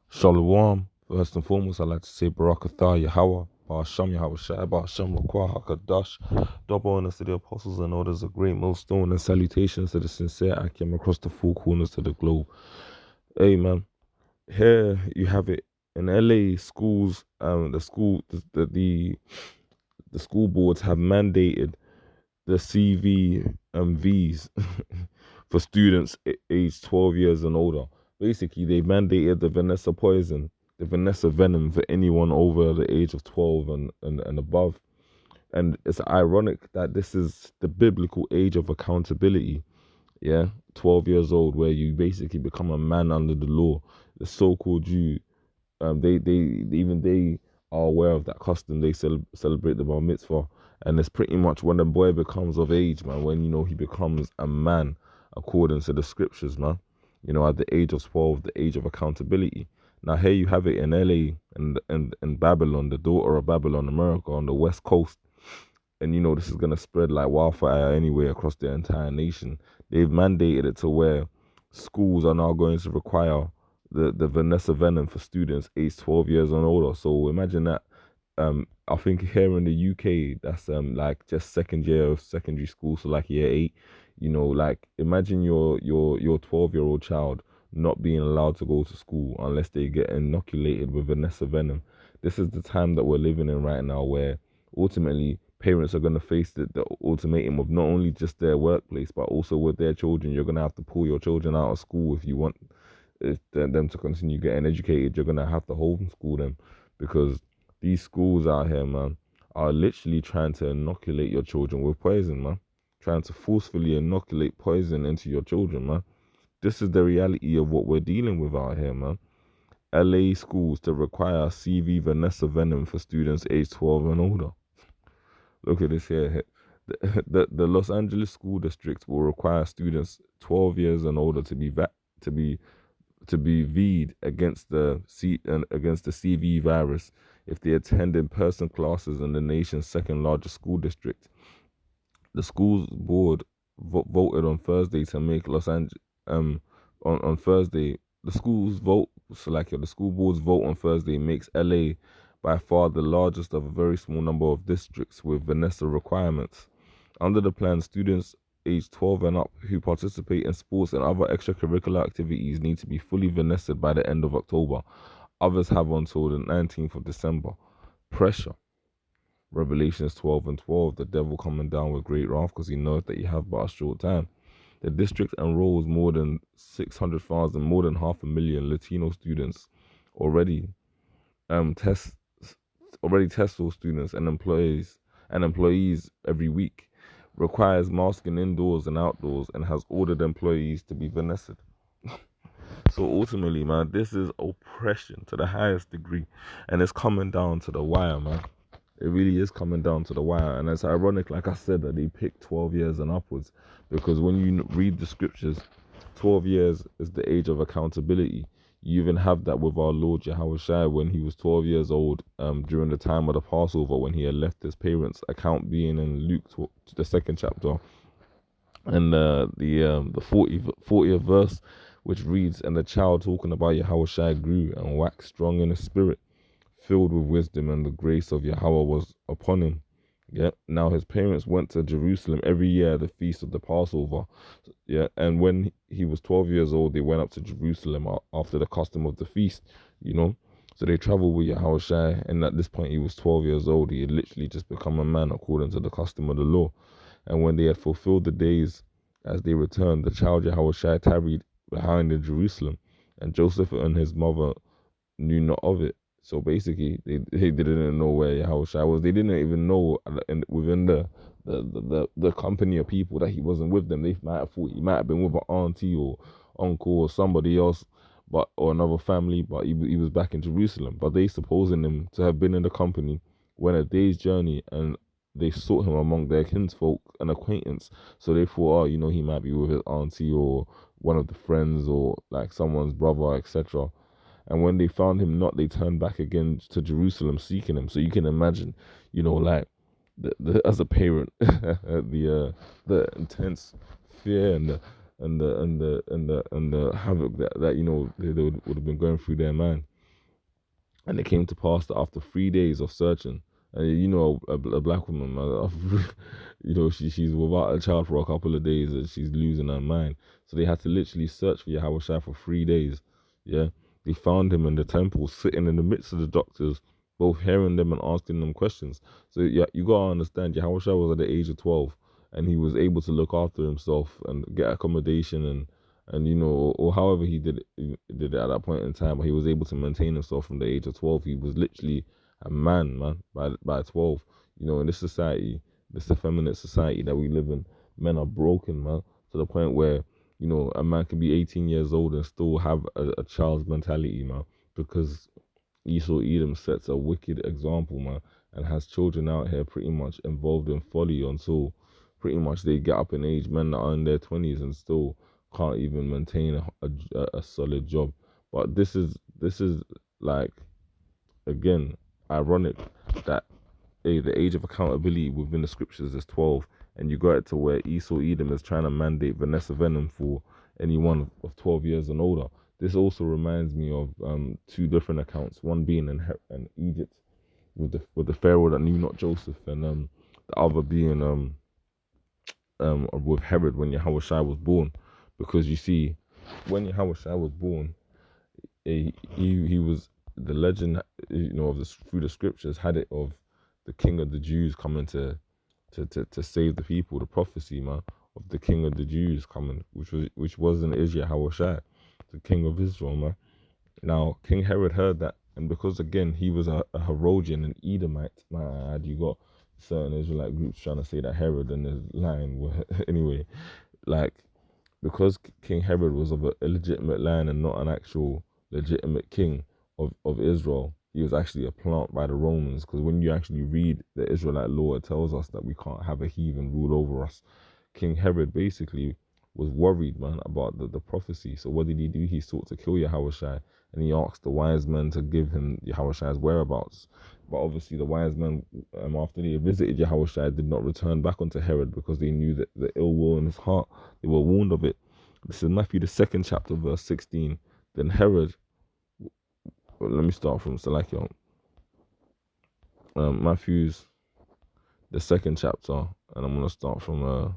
Shalom. First and foremost, I'd like to say Barakatah Yahweh, Ba'asham Yahweh Shai, Ba'asham Lakwah HaKadash, double honors to the apostles and orders of great millstone, and salutations to the sincere Akim across the four corners of the globe. Hey man, here you have it. In LA, schools, the school boards have mandated the CV Vs for students aged 12 years and older. Basically, they mandated the Vanessa poison, the Vanessa Venom for anyone over the age of 12 and above. And it's ironic that this is the biblical age of accountability. Yeah, 12 years old, where you basically become a man under the law. The so-called Jew, they are aware of that custom. They celebrate the bar mitzvah, and it's pretty much when the boy becomes of age, man. When he becomes a man according to the scriptures, man. At the age of 12, the age of accountability. Now here you have it in LA and Babylon, the daughter of Babylon, America, on the West Coast. And this is gonna spread like wildfire anyway across the entire nation. They've mandated it to where schools are now going to require the Vanessa Venom for students aged 12 years and older. So imagine that. I think here in the UK, that's like just second year of secondary school, so like year 8. Like imagine your 12-year-old child not being allowed to go to school unless they get inoculated with Vanessa Venom. This is the time that we're living in right now, where ultimately parents are going to face the ultimatum of not only just their workplace but also with their children. You're going to have to pull your children out of school if you want them to continue getting educated. You're going to have to homeschool them, because these schools out here, man, are literally trying to inoculate your children with poison, man. Trying to forcefully inoculate poison into your children, man. This is the reality of what we're dealing with out here, man. LA schools to require CV Vanessa Venom for students aged 12 and older. Look at this here. The Los Angeles school district will require students 12 years and older to be to be V'd against against the CV virus if they attend in-person classes in the nation's second largest school district. The school's board voted on Thursday to make Los Angeles on Thursday. The school's vote, so like the school board's vote on Thursday makes LA by far the largest of a very small number of districts with Vanessa requirements. Under the plan, students aged 12 and up who participate in sports and other extracurricular activities need to be fully Vanessa'd by the end of October. Others have until the 19th of December. Pressure. Revelations 12 and 12, the devil coming down with great wrath because he knows that you have but a short time. The district enrolls more than 600,000, more than 500,000 Latino students already. Test TESOL students and employees every week. Requires masking indoors and outdoors, and has ordered employees to be Vanessa'd. So ultimately, man, this is oppression to the highest degree, and it's coming down to the wire, man. It really is coming down to the wire, and it's ironic, like I said, that they picked 12 years and upwards, because when you read the scriptures, 12 years is the age of accountability. You even have that with our Lord Yahweh Shai when he was 12 years old, during the time of the Passover, when he had left his parents. Account being in Luke, the second chapter, and the 40th verse, which reads, "And the child," talking about Yahweh Shai, "grew and waxed strong in the spirit, filled with wisdom, and the grace of Yahweh was upon him." Yeah. Now his parents went to Jerusalem every year at the feast of the Passover. Yeah. And when he was 12 years old, they went up to Jerusalem after the custom of the feast, you know. So they traveled with Yahweh Shai, and at this point he was 12 years old. He had literally just become a man according to the custom of the law. And when they had fulfilled the days as they returned, the child Yahweh Shai tarried behind in Jerusalem, and Joseph and his mother knew not of it. So basically, they didn't know where Yahushua was. They didn't even know within the company of people that he wasn't with them. They might have thought he might have been with an auntie or uncle or somebody else, or another family. But he was back in Jerusalem. But they supposing him to have been in the company, went a day's journey, and they sought him among their kinsfolk and acquaintance. So they thought, oh, he might be with his auntie or one of the friends or like someone's brother, etc. And when they found him not, they turned back again to Jerusalem seeking him. So you can imagine, like as a parent, the intense fear and the havoc that they would have been going through their mind. And it came to pass that after 3 days of searching, and a black woman, man, she's without a child for a couple of days and she's losing her mind. So they had to literally search for Yahushua for 3 days. Yeah, they found him in the temple, sitting in the midst of the doctors, both hearing them and asking them questions. So yeah, you gotta understand, Yahushua was at the age of 12, and he was able to look after himself and get accommodation and or however he did it at that point in time, but he was able to maintain himself from the age of 12. He was literally a man by 12. In this society, this effeminate society that we live in, men are broken, man, to the point where a man can be 18 years old and still have a child's mentality, man, because Esau Edom sets a wicked example, man, and has children out here pretty much involved in folly until pretty much they get up in age. Men that are in their 20s and still can't even maintain a solid job. But this is like, again, ironic that the age of accountability within the scriptures is 12, and you got it to where Esau Edom is trying to mandate Vanessa Venom for anyone of 12 years and older. This also reminds me of two different accounts, one being in Egypt with the Pharaoh that knew not Joseph, and the other being with Herod when Yahushua was born. Because you see, when Yahushua was born, he was, the legend, of this through the scriptures had it of the king of the Jews coming to save the people. The prophecy, man, of the king of the Jews coming, which wasn't Israel Yahushua, the king of Israel, man. Now King Herod heard that, and because again he was a Herodian and Edomite, man, you got certain Israelite groups trying to say that Herod and his line were anyway, like, because King Herod was of an illegitimate line and not an actual legitimate king of Israel, he was actually a plant by the Romans. Because when you actually read the Israelite law, it tells us that we can't have a heathen rule over us. King Herod basically was worried, man, about the prophecy. So what did he do? He sought to kill Yahushua, and he asked the wise men to give him Yahushua's whereabouts. But obviously the wise men, after they visited Yahushua, did not return back unto Herod, because they knew that the ill will in his heart, they were warned of it. This is Matthew the 2nd chapter, verse 16. Then Herod, well, let me start from Salakia. Matthew's the 2nd chapter, and I'm gonna start from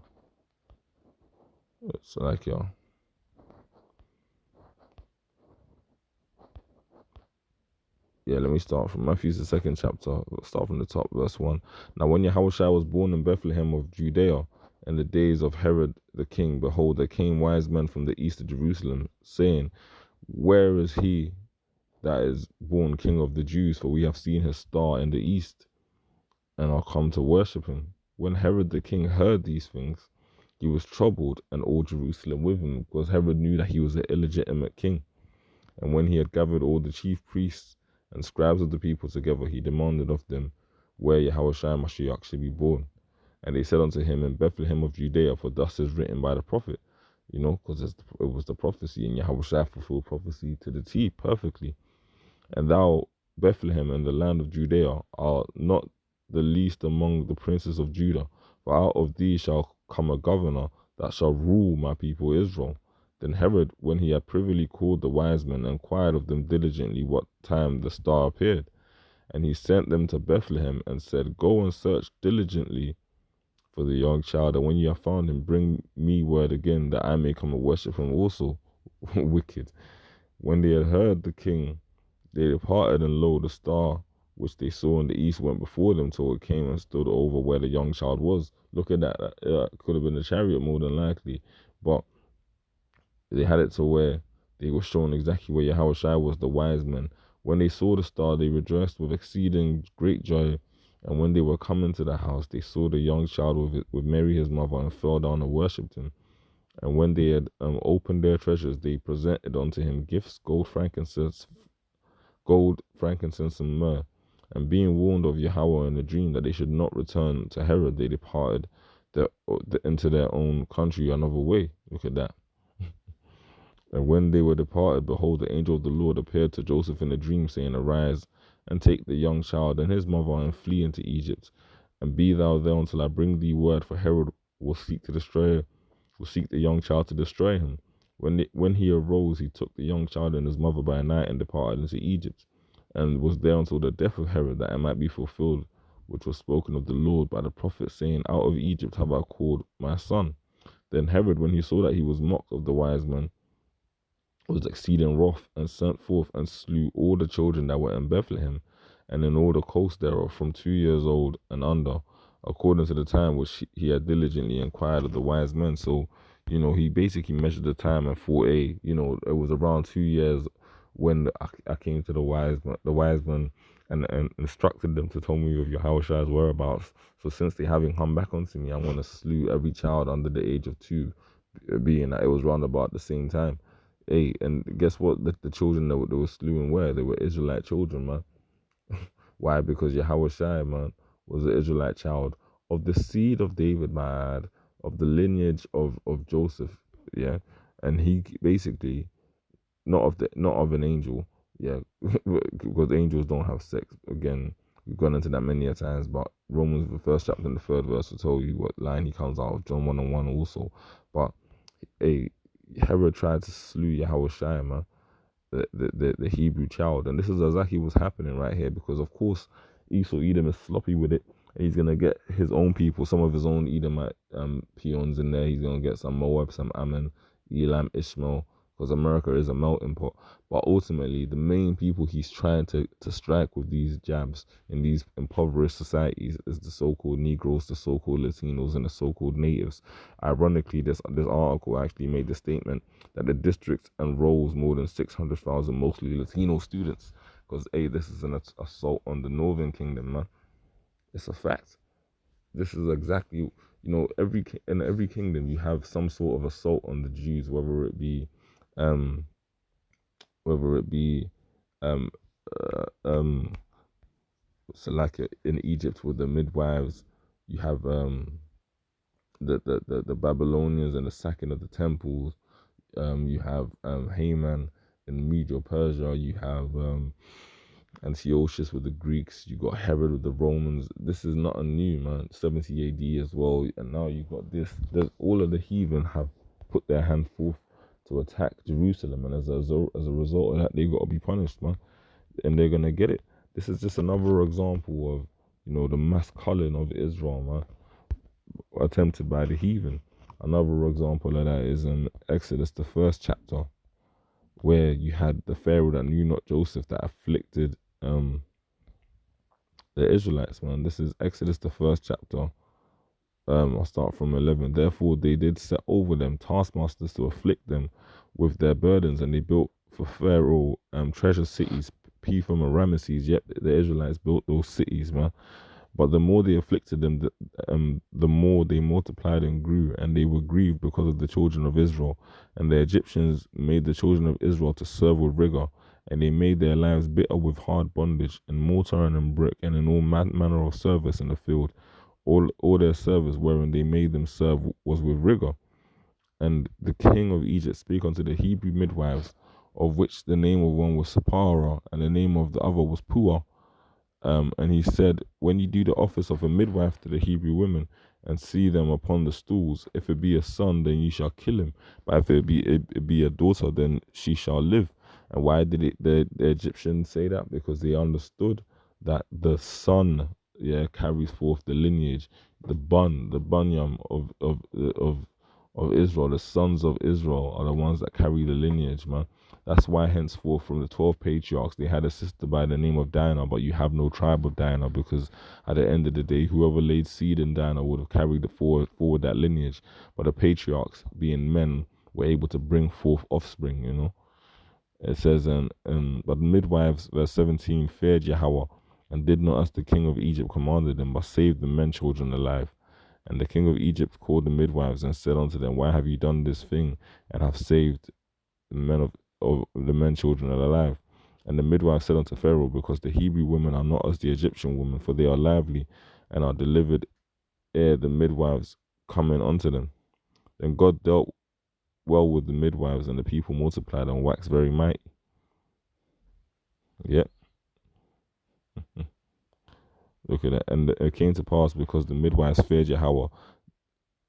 Salakia. Yeah, let me start from Matthew's the 2nd chapter. We'll start from the top, verse 1. Now, when Yahushua was born in Bethlehem of Judea, in the days of Herod the king, behold, there came wise men from the east of Jerusalem, saying, where is he that is born King of the Jews? For we have seen his star in the east, and are come to worship him. When Herod the king heard these things, he was troubled, and all Jerusalem with him, because Herod knew that he was an illegitimate king. And when he had gathered all the chief priests and scribes of the people together, he demanded of them where Yahushua Mashiach should be born. And they said unto him, in Bethlehem of Judea, for thus is written by the prophet. Because it was the prophecy, and Yahushua fulfilled prophecy to the T perfectly. And thou, Bethlehem, in the land of Judea, art not the least among the princes of Judah, for out of thee shall come a governor that shall rule my people Israel. Then Herod, when he had privily called the wise men, inquired of them diligently what time the star appeared. And he sent them to Bethlehem, and said, go and search diligently for the young child, and when you have found him, bring me word again, that I may come and worship him also. Wicked. When they had heard the king, they departed, and lo, the star which they saw in the east went before them till it came and stood over where the young child was. Look at that. Could have been a chariot more than likely. But they had it to where they were shown exactly where Yahushua was, the wise men. When they saw the star, they rejoiced with exceeding great joy. And when they were coming to the house, they saw the young child with Mary his mother, and fell down and worshipped him. And when they had opened their treasures, they presented unto him gifts, gold, frankincense, and myrrh. And being warned of Yahweh in a dream that they should not return to Herod, they departed into their own country another way. Look at that. And when they were departed, behold, the angel of the Lord appeared to Joseph in a dream, saying, arise, and take the young child and his mother, and flee into Egypt, and be thou there until I bring thee word, for Herod will seek the young child to destroy him. When he arose, he took the young child and his mother by night, and departed into Egypt, and was there until the death of Herod, that it might be fulfilled, which was spoken of the Lord by the prophet, saying, Out of Egypt have I called my son. Then Herod, when he saw that he was mocked of the wise men, was exceeding wroth, and sent forth and slew all the children that were in Bethlehem, and in all the coast thereof, from 2 years old and under, according to the time which he had diligently inquired of the wise men. So, he basically measured the time and thought, it was around 2 years when I came to the wise men, and instructed them to tell me of Yahushua's whereabouts. So since they haven't come back onto me, I'm going to slew every child under the age of 2, being that it was round about the same time. Hey, and guess what? The children that were slewing were? They were Israelite children, man. Why? Because Yahweh man, was an Israelite child of the seed of David, man, of the lineage of Joseph, yeah. And he basically not of an angel, yeah, because angels don't have sex. Again, we've gone into that many a times, but Romans, the first chapter and the third verse will tell you what line he comes out of. John 1:1 also, but hey, Herod tried to slew Yahweh man, the Hebrew child. And this is exactly what's happening right here, because of course Esau Edom is sloppy with it, and he's gonna get his own people, some of his own Edomite peons in there. He's gonna get some Moab, some Ammon, Elam, Ishmael, because America is a melting pot. But ultimately, the main people he's trying to strike with these jabs in these impoverished societies is the so-called Negroes, the so-called Latinos, and the so-called natives. Ironically, this article actually made the statement that the district enrolls more than 600,000 mostly Latino students, because this is an assault on the Northern Kingdom, man. It's a fact. This is exactly, in every kingdom you have some sort of assault on the Jews, um, whether it be, um, um, so like in Egypt with the midwives, you have the Babylonians and the sacking of the temples. You have Haman in Media Persia. You have Antiochus with the Greeks. You got Herod with the Romans. This is not a new, man. 70 AD as well. And now you got this. All of the heathen have put their hand forth to attack Jerusalem, and as a result of that, they got to be punished, man. And they're gonna get it. This is just another example of the mass culling of Israel, man, attempted by the heathen. Another example of that is in Exodus, the first chapter, where you had the Pharaoh that knew not Joseph that afflicted the Israelites, man. This is Exodus, the first chapter. I'll start from 11. Therefore, they did set over them taskmasters to afflict them with their burdens, and they built for Pharaoh treasure cities, Pithom and Ramesses. Yet the Israelites built those cities, man. But the more they afflicted them, the more they multiplied and grew, and they were grieved because of the children of Israel. And the Egyptians made the children of Israel to serve with rigor, and they made their lives bitter with hard bondage, in mortar and in brick, and in all manner of service in the field. All their service wherein they made them serve was with rigor. And the king of Egypt spake unto the Hebrew midwives, of which the name of one was Sapara, and the name of the other was Pua. And he said, when you do the office of a midwife to the Hebrew women, and see them upon the stools, if it be a son, then you shall kill him. But if it be a daughter, then she shall live. And why did the Egyptians say that? Because they understood that the son, carries forth the lineage, the bunyam of Israel. The sons of Israel are the ones that carry the lineage, man. That's why henceforth from the 12 patriarchs they had a sister by the name of Dinah, but you have no tribe of Dinah, because at the end of the day, whoever laid seed in Dinah would have carried forward that lineage. But the patriarchs, being men, were able to bring forth offspring. It says, but the midwives, verse 17, feared Yahweh, and did not as the king of Egypt commanded them, but saved the men children alive. And the king of Egypt called the midwives and said unto them, why have you done this thing, and have saved the men of the men children alive? And the midwife said unto Pharaoh, because the Hebrew women are not as the Egyptian women, for they are lively, and are delivered ere the midwives come in unto them. Then God dealt well with the midwives, and the people multiplied and waxed very mighty. Yep. Look at that. And it came to pass, because the midwives feared Yahweh,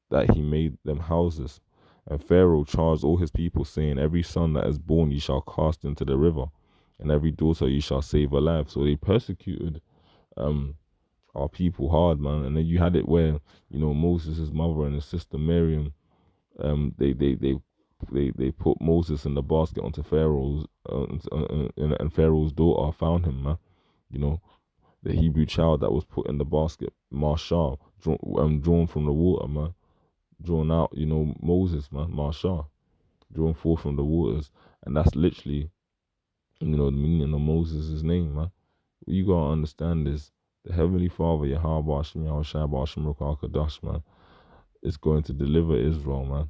that he made them houses. And Pharaoh charged all his people, saying, every son that is born ye shall cast into the river. and every daughter you shall save alive. So they persecuted um our people hard, man. And then you had it where, you know, Moses' mother and his sister Miriam, they put Moses in the basket onto Pharaoh's, and Pharaoh's daughter found him, man. You know, the Hebrew child that was put in the basket, Marshall, drawn from the water, man. Drawn out, you know, Moses, man, Marshall, drawn forth from the waters. And that's literally, you know, the meaning of Moses' name, man. What you gotta understand is the Heavenly Father, Yahweh Hashem, Yahushua Hashem Kadash, man, is going to deliver Israel, man.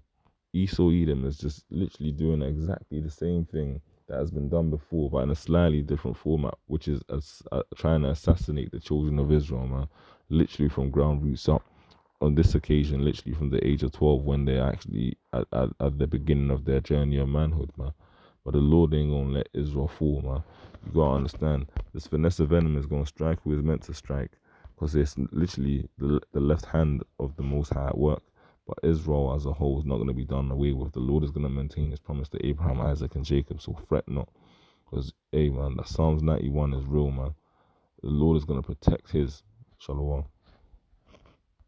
Esau Edom is just literally doing exactly the same thing that has been done before, but in a slightly different format, which is trying to assassinate the children of Israel, man. Literally from ground roots up. On this occasion, literally from the age of 12, when they're actually at the beginning of their journey of manhood, man. But the Lord ain't gonna let Israel fall, man. You gotta understand, this Vanessa Venom is gonna strike who is meant to strike, because it's literally the left hand of the Most High at work. But Israel as a whole is not going to be done away with. The Lord is going to maintain his promise to Abraham, Isaac, and Jacob. So fret not. Because, hey, man, that Psalms 91 is real, man. The Lord is going to protect his. Shalom.